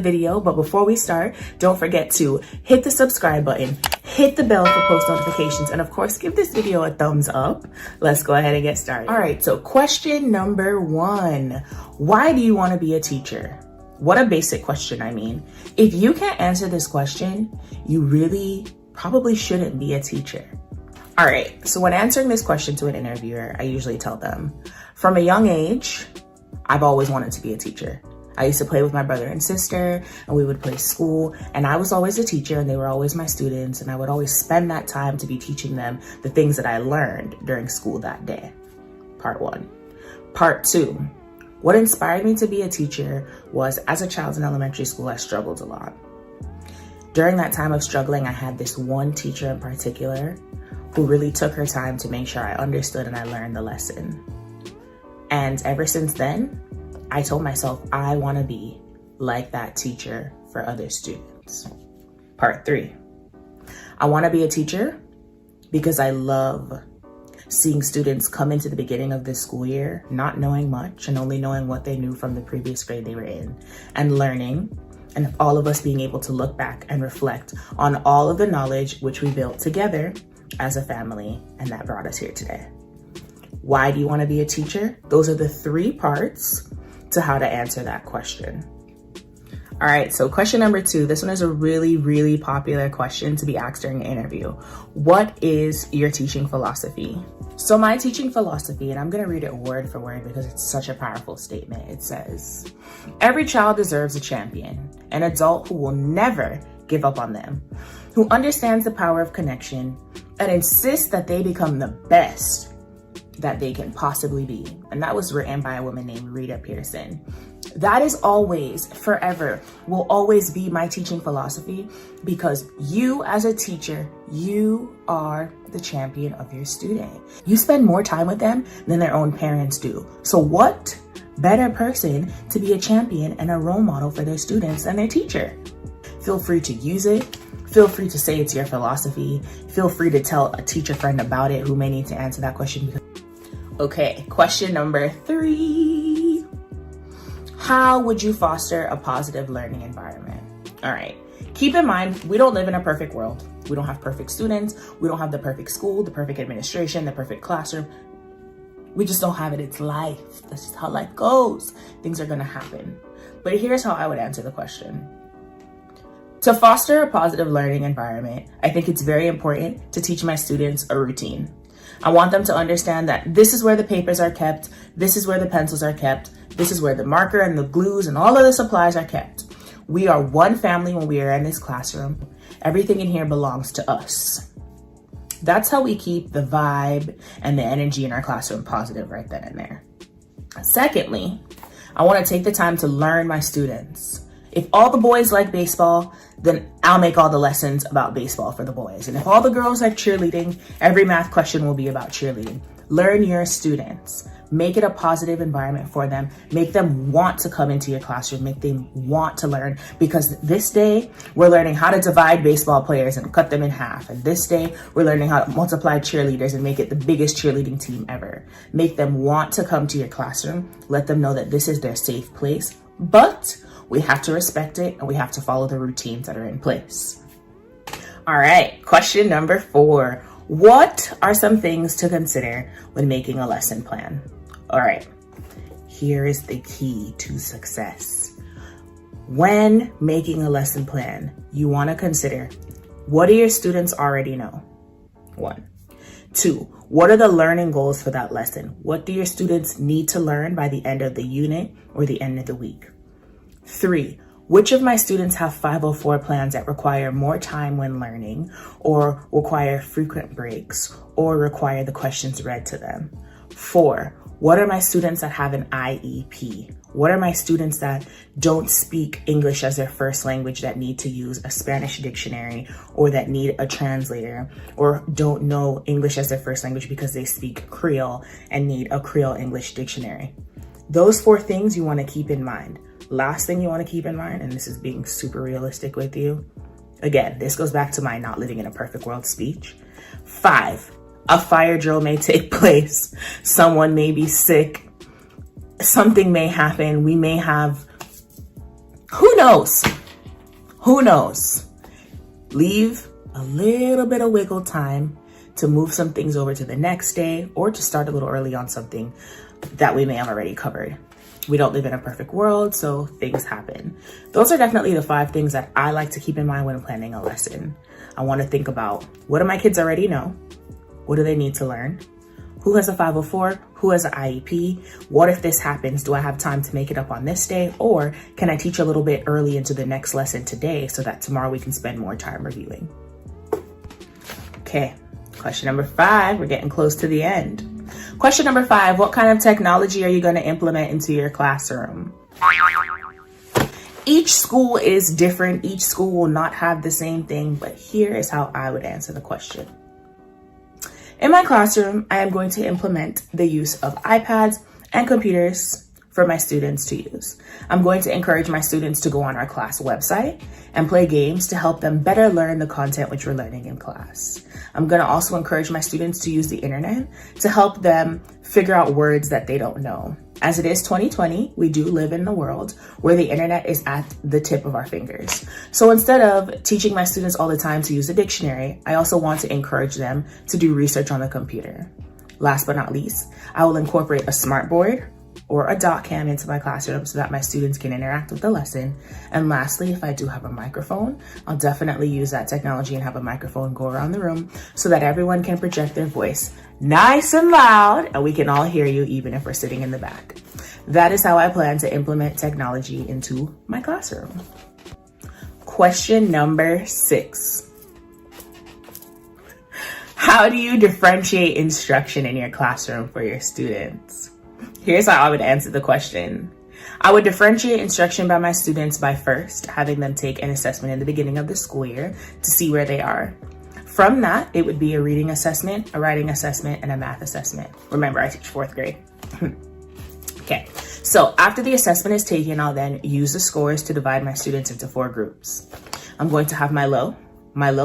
video, but before we start, don't forget to hit the subscribe button, hit the bell for post notifications, and of course give this video a thumbs up. Let's go ahead and get started. All right, so question number 1, why do you want to be a teacher? What a basic question. I mean, if you can't answer this question, you really probably shouldn't be a teacher. All right, so when answering this question to an interviewer, I usually tell them, from a young age, I've always wanted to be a teacher. I used to play with my brother and sister, and we would play school, and I was always a teacher, and they were always my students, and I would always spend that time to be teaching them the things that I learned during school that day. Part 1. Part 2. What inspired me to be a teacher was, as a child in elementary school, I struggled a lot. During that time of struggling, I had this one teacher in particular who really took her time to make sure I understood and I learned the lesson. And ever since then, I told myself I want to be like that teacher for other students. Part 3. I want to be a teacher because I love seeing students come into the beginning of this school year not knowing much and only knowing what they knew from the previous grade they were in, and learning, and all of us being able to look back and reflect on all of the knowledge which we built together as a family, and that brought us here today. Why do you want to be a teacher? Those are the 3 parts to how to answer that question. All right, so question number 2, this one is a really, really popular question to be asked during an interview. What is your teaching philosophy? So my teaching philosophy, and I'm gonna read it word for word because it's such a powerful statement. It says, every child deserves a champion, an adult who will never give up on them, who understands the power of connection and insists that they become the best that they can possibly be. And that was written by a woman named Rita Pearson. That is always, forever, will always be my teaching philosophy, because you as a teacher, you are the champion of your student. You spend more time with them than their own parents do. So what better person to be a champion and a role model for their students than their teacher? Feel free to use it. Feel free to say it's your philosophy. Feel free to tell a teacher friend about it who may need to answer that question. Okay, question number 3. How would you foster a positive learning environment? All right, keep in mind, we don't live in a perfect world. We don't have perfect students. We don't have the perfect school, the perfect administration, the perfect classroom. We just don't have it. It's life. That's just how life goes. Things are gonna happen. But here's how I would answer the question. To foster a positive learning environment, I think it's very important to teach my students a routine. I want them to understand that this is where the papers are kept, this is where the pencils are kept, this is where the marker and the glues and all of the supplies are kept. We are one family when we are in this classroom. Everything in here belongs to us. That's how we keep the vibe and the energy in our classroom positive right then and there. Secondly, I want to take the time to learn my students. If all the boys like baseball, then I'll make all the lessons about baseball for the boys. And if all the girls like cheerleading, every math question will be about cheerleading. Learn your students. Make it a positive environment for them. Make them want to come into your classroom. Make them want to learn. Because this day, we're learning how to divide baseball players and cut them in half. And this day, we're learning how to multiply cheerleaders and make it the biggest cheerleading team ever. Make them want to come to your classroom. Let them know that this is their safe place. But we have to respect it, and we have to follow the routines that are in place. All right, question number 4. What are some things to consider when making a lesson plan? All right, here is the key to success. When making a lesson plan, you want to consider, what do your students already know? 1. 2, what are the learning goals for that lesson? What do your students need to learn by the end of the unit or the end of the week? 3, which of my students have 504 plans that require more time when learning, or require frequent breaks, or require the questions read to them? 4, what are my students that have an IEP? What are my students that don't speak English as their first language, that need to use a Spanish dictionary, or that need a translator, or don't know English as their first language because they speak Creole and need a Creole English dictionary? Those 4 things you want to keep in mind. Last thing you want to keep in mind, and this is being super realistic with you. Again, this goes back to my not living in a perfect world speech. 5, a fire drill may take place. Someone may be sick. Something may happen. We may have Who knows? Who knows? Leave a little bit of wiggle time to move some things over to the next day or to start a little early on something that we may have already covered. We don't live in a perfect world, so things happen. Those are definitely the 5 things that I like to keep in mind when planning a lesson. I want to think about, what do my kids already know? What do they need to learn? Who has a 504? Who has an IEP? What if this happens? Do I have time to make it up on this day? Or can I teach a little bit early into the next lesson today so that tomorrow we can spend more time reviewing? Okay, question number 5. We're getting close to the end. Question number 5, what kind of technology are you going to implement into your classroom? Each school is different. Each school will not have the same thing, but here is how I would answer the question. In my classroom, I am going to implement the use of iPads and computers for my students to use. I'm going to encourage my students to go on our class website and play games to help them better learn the content which we're learning in class. I'm going to also encourage my students to use the internet to help them figure out words that they don't know. As it is 2020, we do live in a world where the internet is at the tip of our fingers. So instead of teaching my students all the time to use a dictionary, I also want to encourage them to do research on the computer. Last but not least, I will incorporate a smartboard or a dot cam into my classroom so that my students can interact with the lesson. And lastly, if I do have a microphone, I'll definitely use that technology and have a microphone go around the room so that everyone can project their voice nice and loud and we can all hear you even if we're sitting in the back. That is how I plan to implement technology into my classroom. Question number 6. How do you differentiate instruction in your classroom for your students? Here's how I would answer the question. I would differentiate instruction by my students by first having them take an assessment in the beginning of the school year to see where they are. From that, it would be a reading assessment, a writing assessment, and a math assessment. Remember, I teach 4th grade. Okay, so after the assessment is taken, I'll then use the scores to divide my students into 4 groups. I'm going to have my low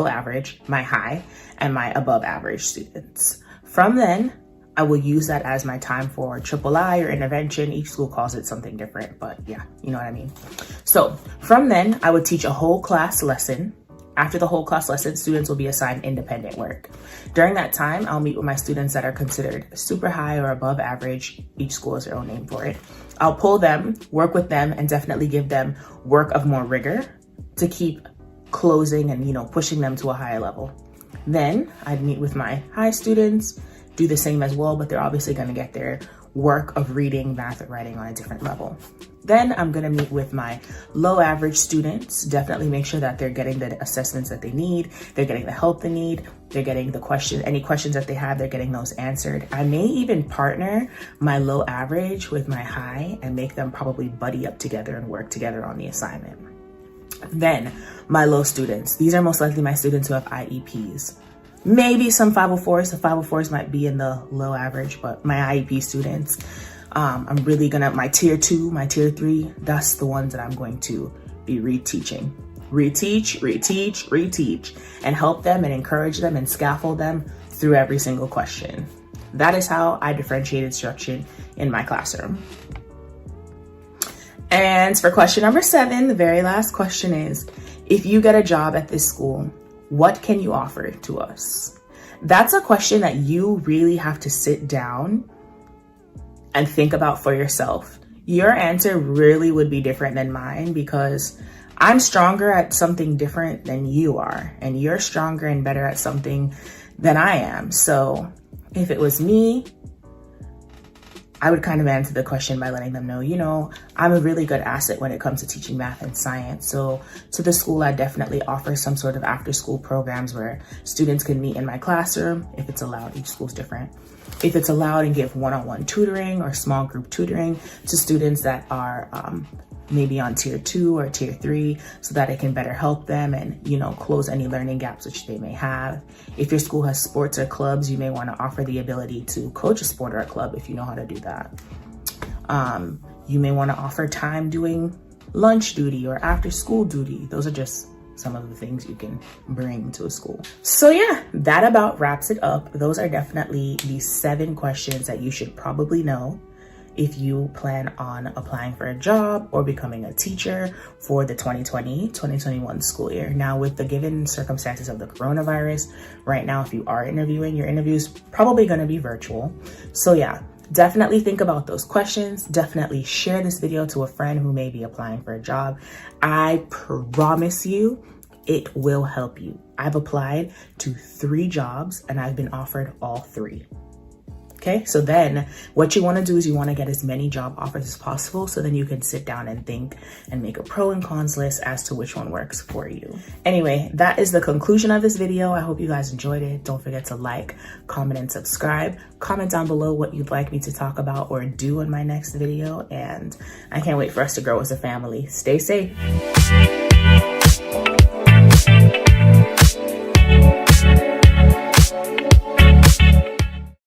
average, my high, and my above average students. From then, I will use that as my time for triple I or intervention. Each school calls it something different, but yeah, you know what I mean. So from then, I would teach a whole class lesson. After the whole class lesson, students will be assigned independent work. During that time, I'll meet with my students that are considered super high or above average. Each school has their own name for it. I'll pull them, work with them, and definitely give them work of more rigor to keep closing and, pushing them to a higher level. Then I'd meet with my high students, do the same as well, but they're obviously going to get their work of reading, math, or writing on a different level. Then I'm going to meet with my low average students, definitely make sure that they're getting the assessments that they need, they're getting the help they need, they're getting any questions that they have, they're getting those answered. I may even partner my low average with my high and make them probably buddy up together and work together on the assignment. Then my low students, these are most likely my students who have IEPs. Maybe some 504s. The 504s might be in the low average, but my IEP students, I'm really my tier 2, my tier 3, that's the ones that I'm going to be reteaching. Reteach, and help them and encourage them and scaffold them through every single question. That is how I differentiate instruction in my classroom. And for question number 7, the very last question is, if you get a job at this school, what can you offer to us? That's a question that you really have to sit down and think about for yourself. Your answer really would be different than mine because I'm stronger at something different than you are, and you're stronger and better at something than I am. So if it was me, I would kind of answer the question by letting them know, I'm a really good asset when it comes to teaching math and science. So to the school, I definitely offer some sort of after school programs where students can meet in my classroom, if it's allowed. Each school's different. If it's allowed, and give one-on-one tutoring or small group tutoring to students that are maybe on tier 2 or tier 3 so that it can better help them and, close any learning gaps which they may have. If your school has sports or clubs, you may want to offer the ability to coach a sport or a club if you know how to do that. You may want to offer time doing lunch duty or after school duty. Those are just some of the things you can bring to a school. So yeah, that about wraps it up. Those are definitely the 7 questions that you should probably know if you plan on applying for a job or becoming a teacher for the 2020-2021 school year. Now, with the given circumstances of the coronavirus, right now, if you are interviewing, your interview is probably going to be virtual. So yeah, definitely think about those questions. Definitely share this video to a friend who may be applying for a job. I promise you, it will help you. I've applied to 3 jobs and I've been offered all 3. Okay, so then what you want to do is you want to get as many job offers as possible, so then you can sit down and think and make a pro and cons list as to which one works for you. Anyway, that is the conclusion of this video. I hope you guys enjoyed it. Don't forget to like, comment, and subscribe. Comment down below what you'd like me to talk about or do in my next video. And I can't wait for us to grow as a family. Stay safe.